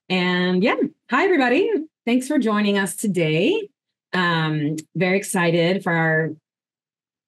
And yeah, hi everybody. Thanks for joining us today. Very excited for our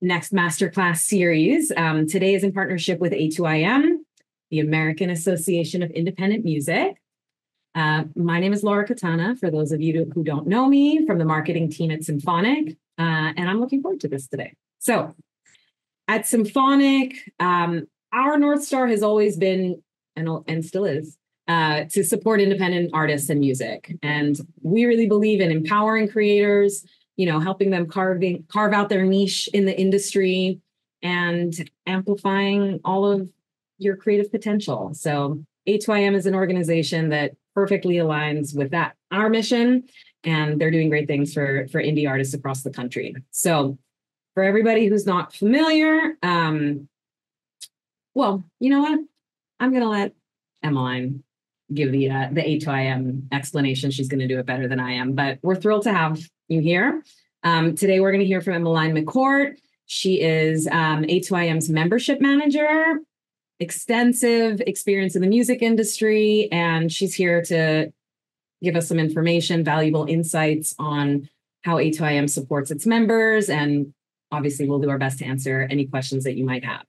next Masterclass series. Today is in partnership with A2IM, the American Association of Independent Music. My name is Laura Katana, for those of you who don't know me, from the marketing team at Symphonic, and I'm looking forward to this today. So at Symphonic, our North Star has always been, and still is, to support independent artists and music. And we really believe in empowering creators, helping them carve out their niche in the industry and amplifying all of your creative potential. So A2IM is an organization that perfectly aligns with that, our mission, and they're doing great things for indie artists across the country. So for everybody who's not familiar, well, you know what? I'm going to let Emmeline give the A2IM explanation. She's going to do it better than I am, but we're thrilled to have you here. Today, we're going to hear from Emmeline McCourt. She is A2IM's membership manager, extensive experience in the music industry, and she's here to give us some information, valuable insights on how A2IM supports its members, and obviously we'll do our best to answer any questions that you might have.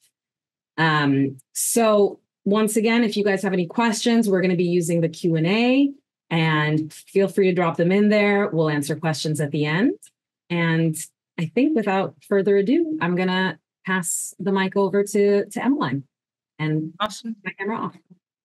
So once again, if you guys have any questions, we're going to be using the Q&A, and feel free to drop them in there. We'll answer questions at the end. And I think without further ado, I'm going to pass the mic over to Emmeline. And awesome. My camera off.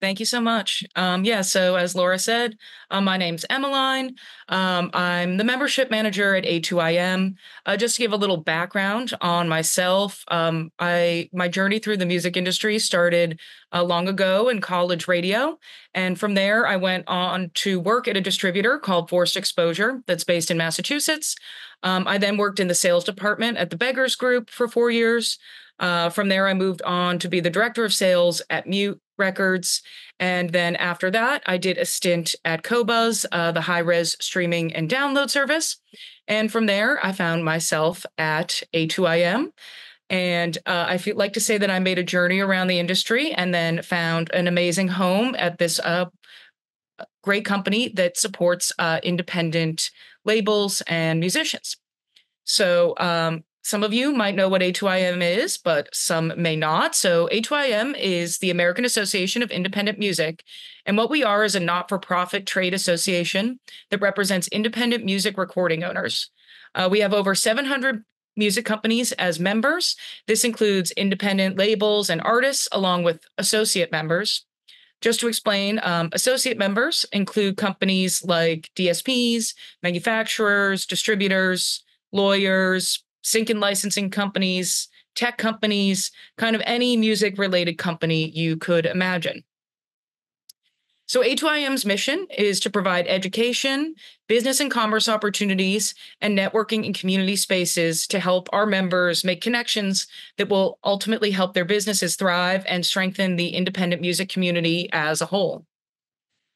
Thank you so much. So as Laura said, my name's Emmeline. I'm the membership manager at A2IM. Just to give a little background on myself, my journey through the music industry started long ago in college radio. And from there, I went on to work at a distributor called Forced Exposure that's based in Massachusetts. I then worked in the sales department at the Beggars Group for 4 years. From there, I moved on to be the director of sales at Mute Records. And then after that, I did a stint at Qobuz, the high-res streaming and download service. And from there, I found myself at A2IM. And I like to say that I made a journey around the industry and then found an amazing home at this great company that supports independent labels and musicians. So some of you might know what A2IM is, but some may not. So A2IM is the American Association of Independent Music. And what we are is a not-for-profit trade association that represents independent music recording owners. We have over 700 music companies as members. This includes independent labels and artists, along with associate members. Just to explain, associate members include companies like DSPs, manufacturers, distributors, lawyers, sync and licensing companies, tech companies, kind of any music-related company you could imagine. So A2IM's mission is to provide education, business and commerce opportunities, and networking in community spaces to help our members make connections that will ultimately help their businesses thrive and strengthen the independent music community as a whole.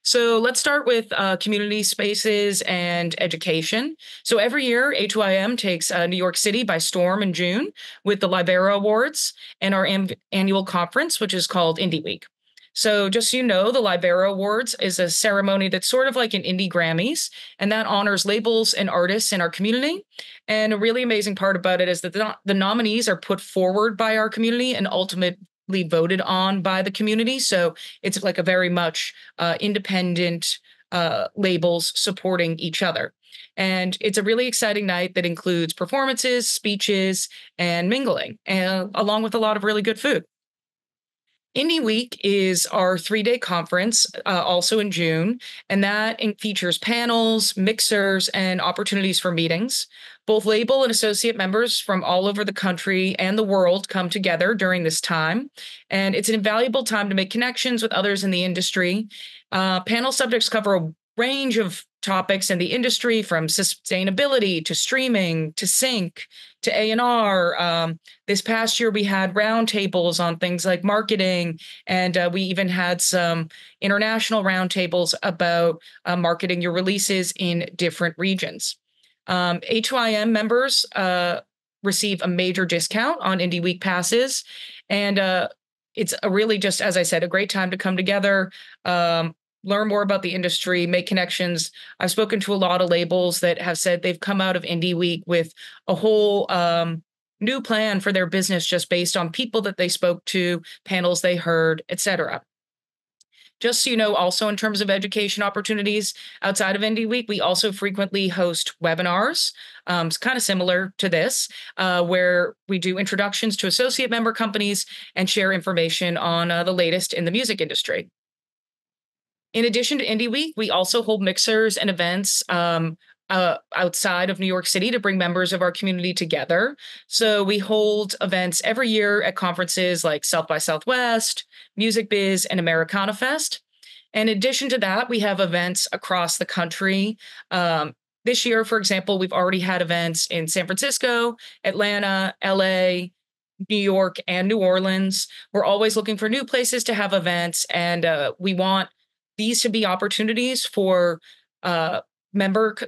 So let's start with community spaces and education. So every year, A2IM takes New York City by storm in June with the Libera Awards and our annual conference, which is called Indie Week. So just so you know, the Libera Awards is a ceremony that's sort of like an Indie Grammys, and that honors labels and artists in our community. And a really amazing part about it is that the nominees are put forward by our community and ultimately voted on by the community. So it's like a very much independent labels supporting each other. And it's a really exciting night that includes performances, speeches, and mingling, and along with a lot of really good food. Indie Week is our 3-day conference, also in June, and that features panels, mixers, and opportunities for meetings. Both label and associate members from all over the country and the world come together during this time, and it's an invaluable time to make connections with others in the industry. Panel subjects cover a range of topics in the industry, from sustainability to streaming to sync to A&R. This past year, we had roundtables on things like marketing, and we even had some international roundtables about marketing your releases in different regions. A2IM members receive a major discount on Indie Week passes, and it's a really, just as I said, a great time to come together. learn more about the industry, make connections. I've spoken to a lot of labels that have said they've come out of Indie Week with a whole new plan for their business just based on people that they spoke to, panels they heard, etc. Just so you know, also in terms of education opportunities outside of Indie Week, we also frequently host webinars. It's kind of similar to this, where we do introductions to associate member companies and share information on the latest in the music industry. In addition to Indie Week, we also hold mixers and events outside of New York City to bring members of our community together. So we hold events every year at conferences like South by Southwest, Music Biz, and Americana Fest. In addition to that, we have events across the country. This year, for example, we've already had events in San Francisco, Atlanta, LA, New York, and New Orleans. We're always looking for new places to have events, and we want these to be opportunities for uh,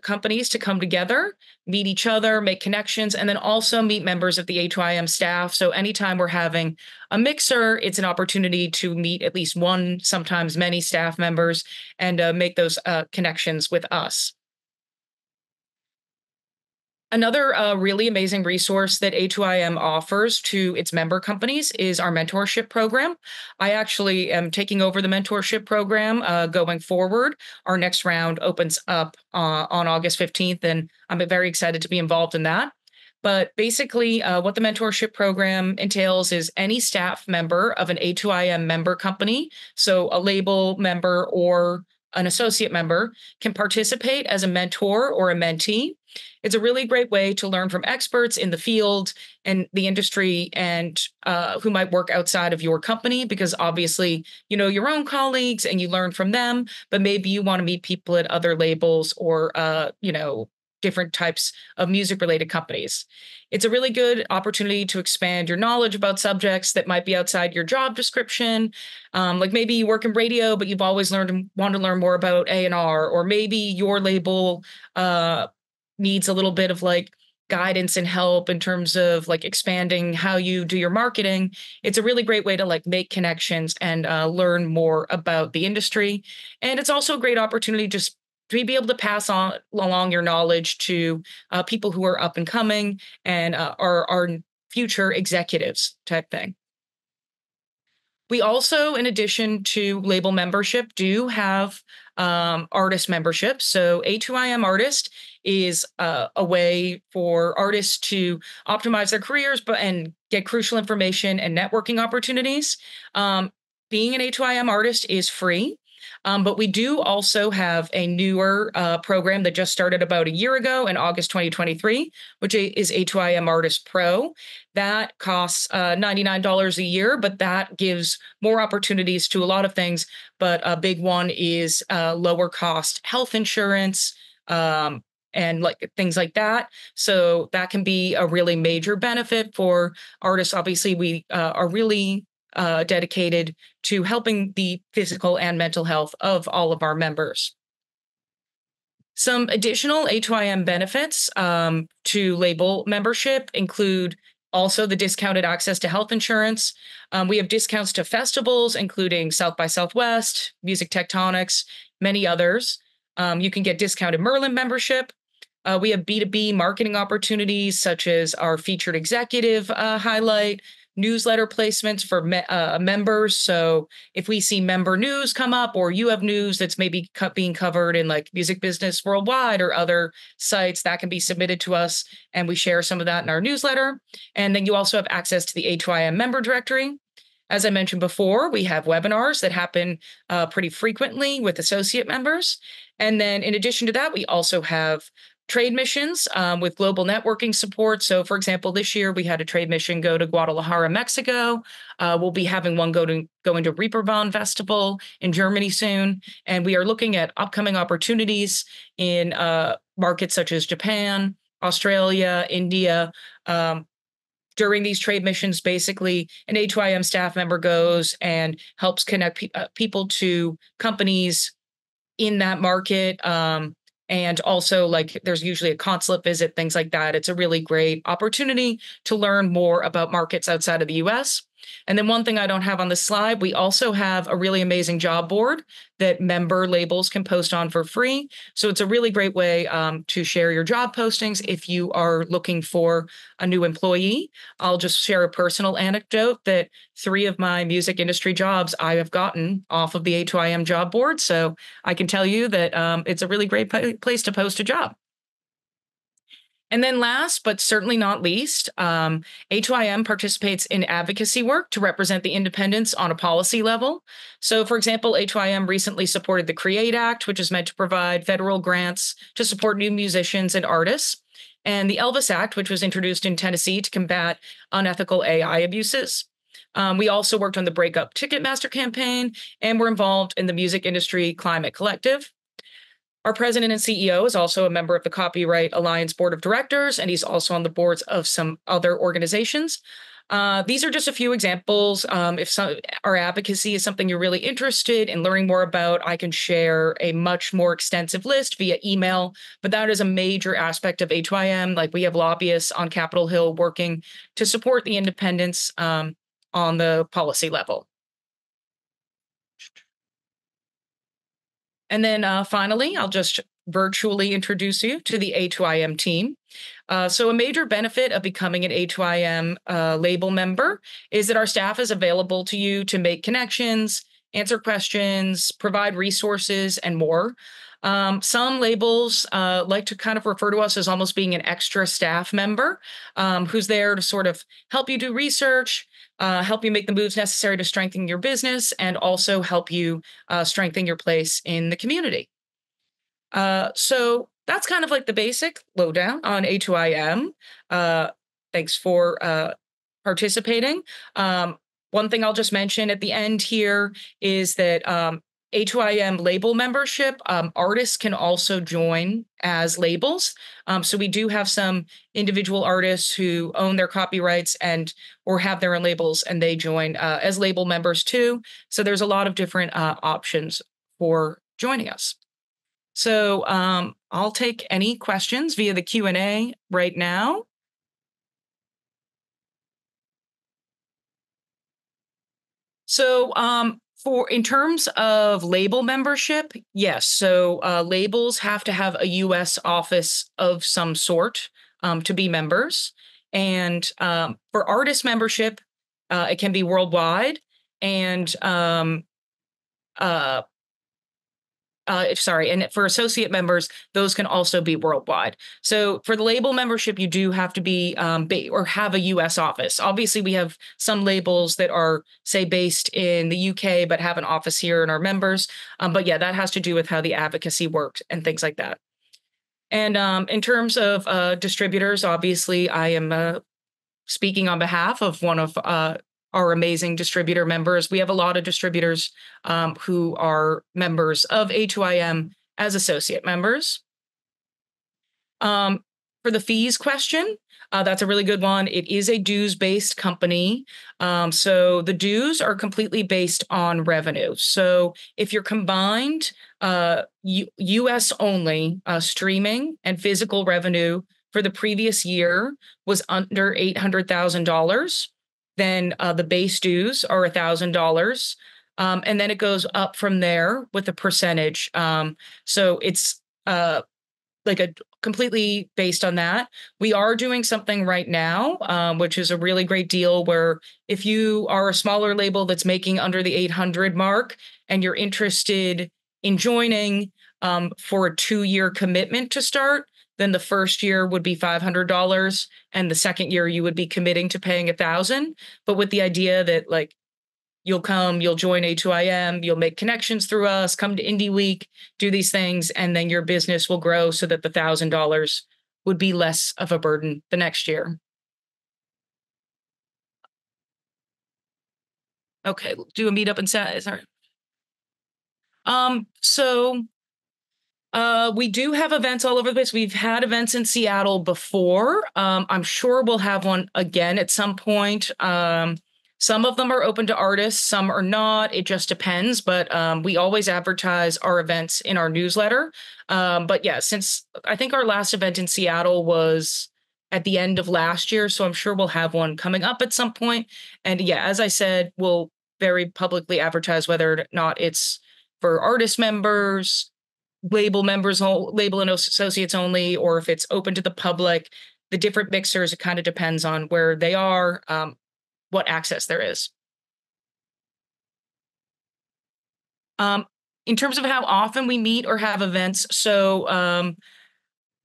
companies to come together, meet each other, make connections, and then also meet members of the A2IM staff. So anytime we're having a mixer, it's an opportunity to meet at least one, sometimes many staff members, and make those connections with us. Another really amazing resource that A2IM offers to its member companies is our mentorship program. I actually am taking over the mentorship program going forward. Our next round opens up on August 15th, and I'm very excited to be involved in that. But basically, what the mentorship program entails is any staff member of an A2IM member company, so a label member or an associate member, can participate as a mentor or a mentee. It's a really great way to learn from experts in the field and the industry, and who might work outside of your company, because obviously you know your own colleagues and you learn from them, but maybe you want to meet people at other labels or different types of music related companies. It's a really good opportunity to expand your knowledge about subjects that might be outside your job description. Like maybe you work in radio, but you've always learned and want to learn more about A&R, or maybe your label needs a little bit of like guidance and help in terms of like expanding how you do your marketing. It's a really great way to like make connections and learn more about the industry. And it's also a great opportunity just to be able to pass on along your knowledge to people who are up and coming and are future executives type thing. We also, in addition to label membership, do have artist membership. So A2IM Artist is a way for artists to optimize their careers and get crucial information and networking opportunities. Being an A2IM artist is free. But we do also have a newer program that just started about a year ago in August 2023, which is A2IM Artist Pro. That costs $99 a year, but that gives more opportunities to a lot of things. But a big one is lower cost health insurance, and like things like that. So that can be a really major benefit for artists. Obviously, we are really dedicated to helping the physical and mental health of all of our members. Some additional A2IM benefits to label membership include also the discounted access to health insurance. We have discounts to festivals, including South by Southwest, Music Tectonics, many others. You can get discounted Merlin membership. We have B2B marketing opportunities, such as our featured executive highlight, newsletter placements for members. So if we see member news come up, or you have news that's maybe being covered in like Music Business Worldwide or other sites, that can be submitted to us, and we share some of that in our newsletter. And then you also have access to the A2IM member directory. As I mentioned before, we have webinars that happen pretty frequently with associate members. And then in addition to that, we also have trade missions with global networking support. So, for example, this year we had a trade mission go to Guadalajara, Mexico. We'll be having one going to Reeperbahn Festival in Germany soon. And we are looking at upcoming opportunities in markets such as Japan, Australia, India. During these trade missions, basically, an A2IM staff member goes and helps connect people to companies in that market. And also, like, there's usually a consulate visit, things like that. It's a really great opportunity to learn more about markets outside of the US. And then one thing I don't have on the slide, we also have a really amazing job board that member labels can post on for free. So it's a really great way to share your job postings if you are looking for a new employee. I'll just share a personal anecdote that 3 of my music industry jobs I have gotten off of the A2IM job board. So I can tell you that it's a really great place to post a job. And then last, but certainly not least, A2IM participates in advocacy work to represent the independents on a policy level. So, for example, A2IM recently supported the CREATE Act, which is meant to provide federal grants to support new musicians and artists, and the Elvis Act, which was introduced in Tennessee to combat unethical AI abuses. We also worked on the Break Up Ticketmaster campaign, and we're involved in the Music Industry Climate Collective. Our president and CEO is also a member of the Copyright Alliance Board of Directors, and he's also on the boards of some other organizations. These are just a few examples. If our advocacy is something you're really interested in learning more about, I can share a much more extensive list via email, but that is a major aspect of A2IM. Like, we have lobbyists on Capitol Hill working to support the independents on the policy level. And then finally, I'll just virtually introduce you to the A2IM team. So a major benefit of becoming an A2IM label member is that our staff is available to you to make connections, answer questions, provide resources, and more. Some labels like to kind of refer to us as almost being an extra staff member who's there to sort of help you do research, help you make the moves necessary to strengthen your business, and also help you strengthen your place in the community. So that's kind of like the basic lowdown on A2IM. Thanks for participating. One thing I'll just mention at the end here is that A2IM label membership, artists can also join as labels. So we do have some individual artists who own their copyrights and or have their own labels, and they join as label members too. So there's a lot of different options for joining us. So I'll take any questions via the Q&A right now. So in terms of label membership, yes. So labels have to have a U.S. office of some sort to be members. And for artist membership, it can be worldwide. And and for associate members, those can also be worldwide. So for the label membership, you do have to be or have a U.S. office. Obviously, we have some labels that are, say, based in the U.K. but have an office here and are members. But yeah, that has to do with how the advocacy worked and things like that. And in terms of distributors, obviously, I am speaking on behalf of one of our amazing distributor members. We have a lot of distributors who are members of A2IM as associate members. For the fees question, that's a really good one. It is a dues-based company. So the dues are completely based on revenue. So if you're combined US only streaming and physical revenue for the previous year was under $800,000, then the base dues are $1,000. And then it goes up from there with a percentage. So it's like a completely based on that. We are doing something right now, which is a really great deal where if you are a smaller label that's making under the 800 mark and you're interested in joining for a 2-year commitment to start, then the first year would be $500, and the second year you would be committing to paying $1,000. But with the idea that, like, you'll join A2IM, you'll make connections through us, come to Indie Week, do these things, and then your business will grow so that the $1,000 would be less of a burden the next year. Okay, do a meetup and sorry. We do have events all over the place. We've had events in Seattle before. I'm sure we'll have one again at some point. Some of them are open to artists, some are not. It just depends. But we always advertise our events in our newsletter. But yeah, since I think our last event in Seattle was at the end of last year. So I'm sure we'll have one coming up at some point. And yeah, as I said, we'll very publicly advertise whether or not it's for artist members, label members, label and associates only, or if it's open to the public. The different mixers, it kind of depends on where they are, what access there is. Um, in terms of how often we meet or have events, so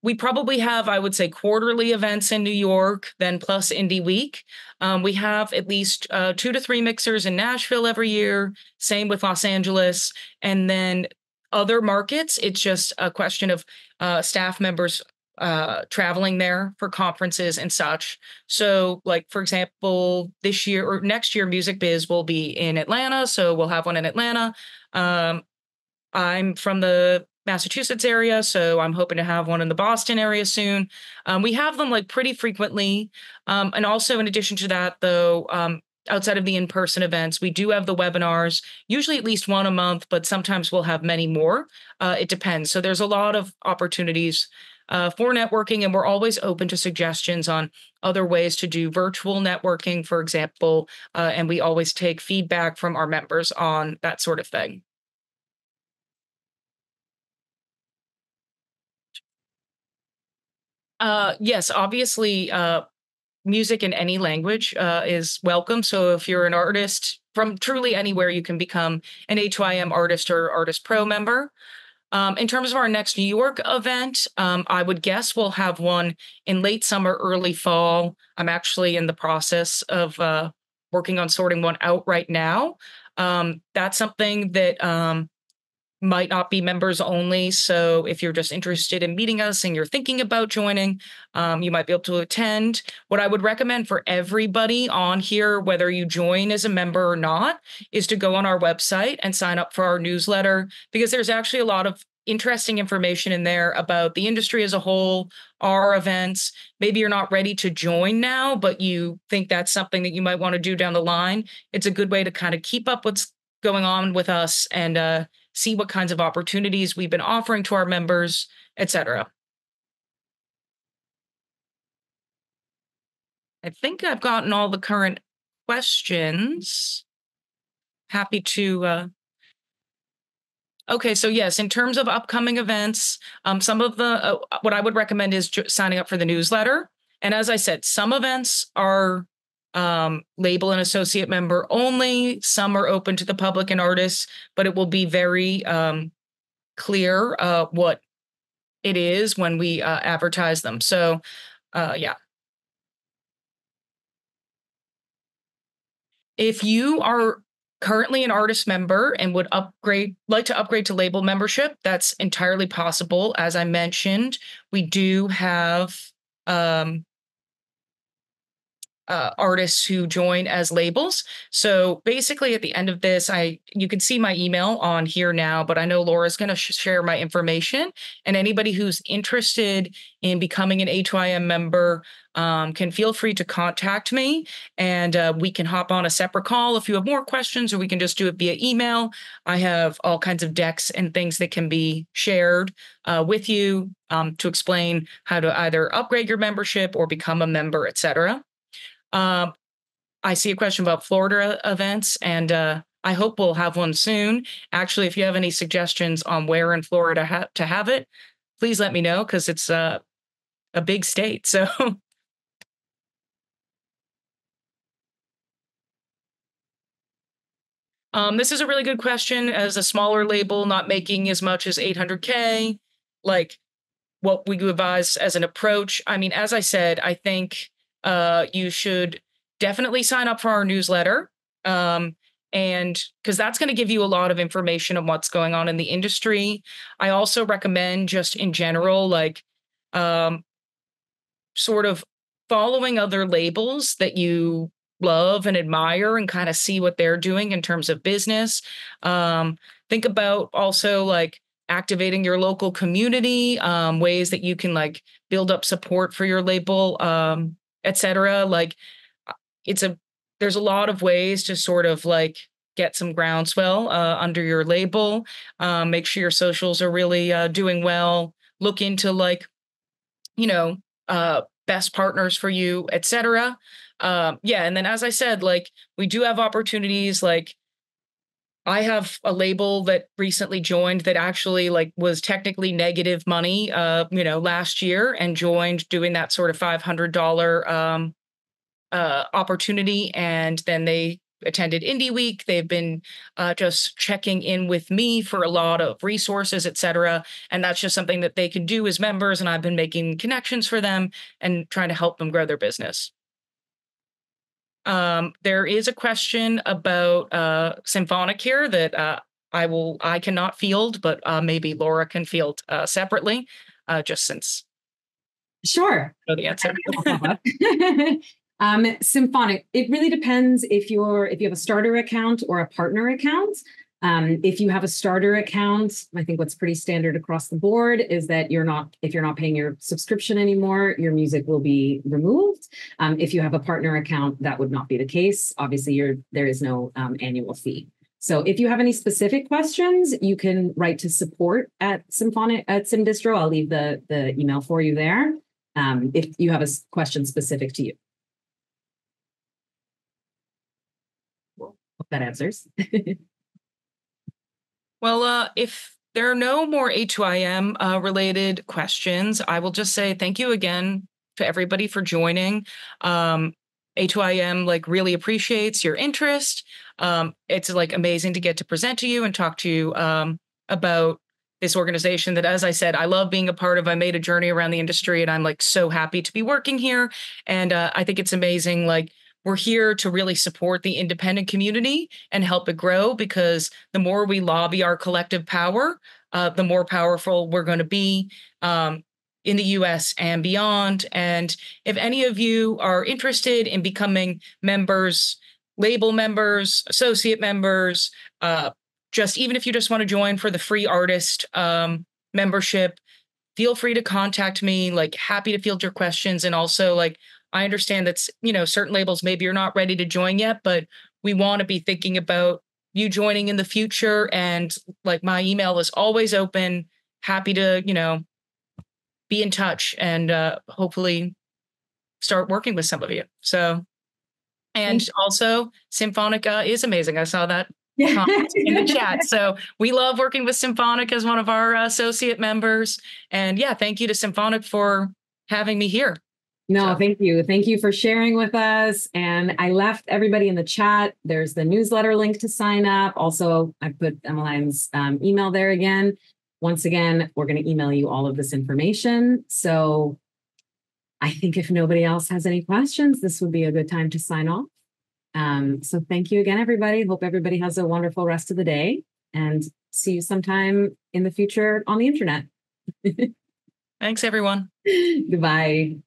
we probably have, I would say, quarterly events in New York, then plus Indie Week. We have at least 2 to 3 mixers in Nashville every year. Same with Los Angeles, and then other markets. It's just a question of staff members traveling there for conferences and such. So, like for example, this year or next year, Music Biz will be in Atlanta, so we'll have one in Atlanta. Um, I'm from the Massachusetts area, so I'm hoping to have one in the Boston area soon. We have them like pretty frequently. And also, in addition to that, though, outside of the in person events, we do have the webinars, usually at least one a month, but sometimes we'll have many more. It depends. So there's a lot of opportunities for networking, and we're always open to suggestions on other ways to do virtual networking, for example. And we always take feedback from our members on that sort of thing. Yes, obviously, music in any language is welcome. So if you're an artist from truly anywhere, you can become an A2IM artist or Artist Pro member. In terms of our next New York event, I would guess we'll have one in late summer, early fall. I'm actually in the process of working on sorting one out right now. That's something that might not be members only. So if you're just interested in meeting us and you're thinking about joining, you might be able to attend. What I would recommend for everybody on here, whether you join as a member or not, is to go on our website and sign up for our newsletter, because there's actually a lot of interesting information in there about the industry as a whole, our events. Maybe you're not ready to join now, but you think that's something that you might want to do down the line. It's a good way to kind of keep up what's going on with us and see what kinds of opportunities we've been offering to our members, etc. I think I've gotten all the current questions. Happy to. Okay, so yes, in terms of upcoming events, some of the what I would recommend is signing up for the newsletter. And as I said, some events are label and associate member only. Some are open to the public and artists, but it will be very clear what it is when we advertise them. So, yeah. If you are currently an artist member and would like to upgrade to label membership, that's entirely possible. As I mentioned, we do have um, artists who join as labels. So basically, at the end of this, you can see my email on here now, but I know Laura's going to share my information. And anybody who's interested in becoming an A2IM member can feel free to contact me, and we can hop on a separate call if you have more questions, or we can just do it via email. I have all kinds of decks and things that can be shared with you to explain how to either upgrade your membership or become a member, etc. I see a question about Florida events, and I hope we'll have one soon. Actually, if you have any suggestions on where in Florida to have it, please let me know, because it's a big state. So, this is a really good question. As a smaller label, not making as much as 800K, like what we advise as an approach. I mean, as I said, I think you should definitely sign up for our newsletter. And because that's going to give you a lot of information on what's going on in the industry. I also recommend, just in general, like sort of following other labels that you love and admire and kind of see what they're doing in terms of business. Think about also like activating your local community, ways that you can like build up support for your label, etc. Like there's a lot of ways to sort of like get some groundswell under your label. Make sure your socials are really doing well. Look into like, you know, best partners for you, etc. Yeah, and then as I said, like we do have opportunities. Like I have a label that recently joined that actually like was technically negative money, last year, and joined doing that sort of $500 opportunity, and then they attended Indie Week. They've been just checking in with me for a lot of resources, etc. And that's just something that they can do as members. And I've been making connections for them and trying to help them grow their business. There is a question about Symphonic here that I cannot field, but maybe Laura can field separately, just since Sure. I know the answer. Symphonic. It really depends if you have a starter account or a partner account. If you have a starter account, I think what's pretty standard across the board is that if you're not paying your subscription anymore, your music will be removed. If you have a partner account, that would not be the case. Obviously, there is no annual fee. So if you have any specific questions, you can write to support at SymDistro. I'll leave the email for you there. If you have a question specific to you. Hope that answers. Well, if there are no more A2IM related questions, I will just say thank you again to everybody for joining. A2IM like really appreciates your interest. It's like amazing to get to present to you and talk to you about this organization that, as I said, I love being a part of. I made a journey around the industry and I'm like so happy to be working here. And I think it's amazing. Like we're here to really support the independent community and help it grow, because the more we lobby our collective power, the more powerful we're going to be in the US and beyond. And if any of you are interested in becoming members, label members, associate members, just even if you just want to join for the free artist membership, feel free to contact me. Like happy to field your questions. And also like, I understand that's, certain labels, maybe you're not ready to join yet, but we want to be thinking about you joining in the future. And like my email is always open, happy to, be in touch and hopefully start working with some of you. So, and also Symphonic is amazing. I saw that comment in the chat. So we love working with Symphonic as one of our associate members. And yeah, thank you to Symphonic for having me here. No, thank you. Thank you for sharing with us. And I left everybody in the chat. There's the newsletter link to sign up. Also, I put Emmeline's email there again. Once again, we're going to email you all of this information. So I think if nobody else has any questions, this would be a good time to sign off. So thank you again, everybody. Hope everybody has a wonderful rest of the day and see you sometime in the future on the internet. Thanks, everyone. Goodbye.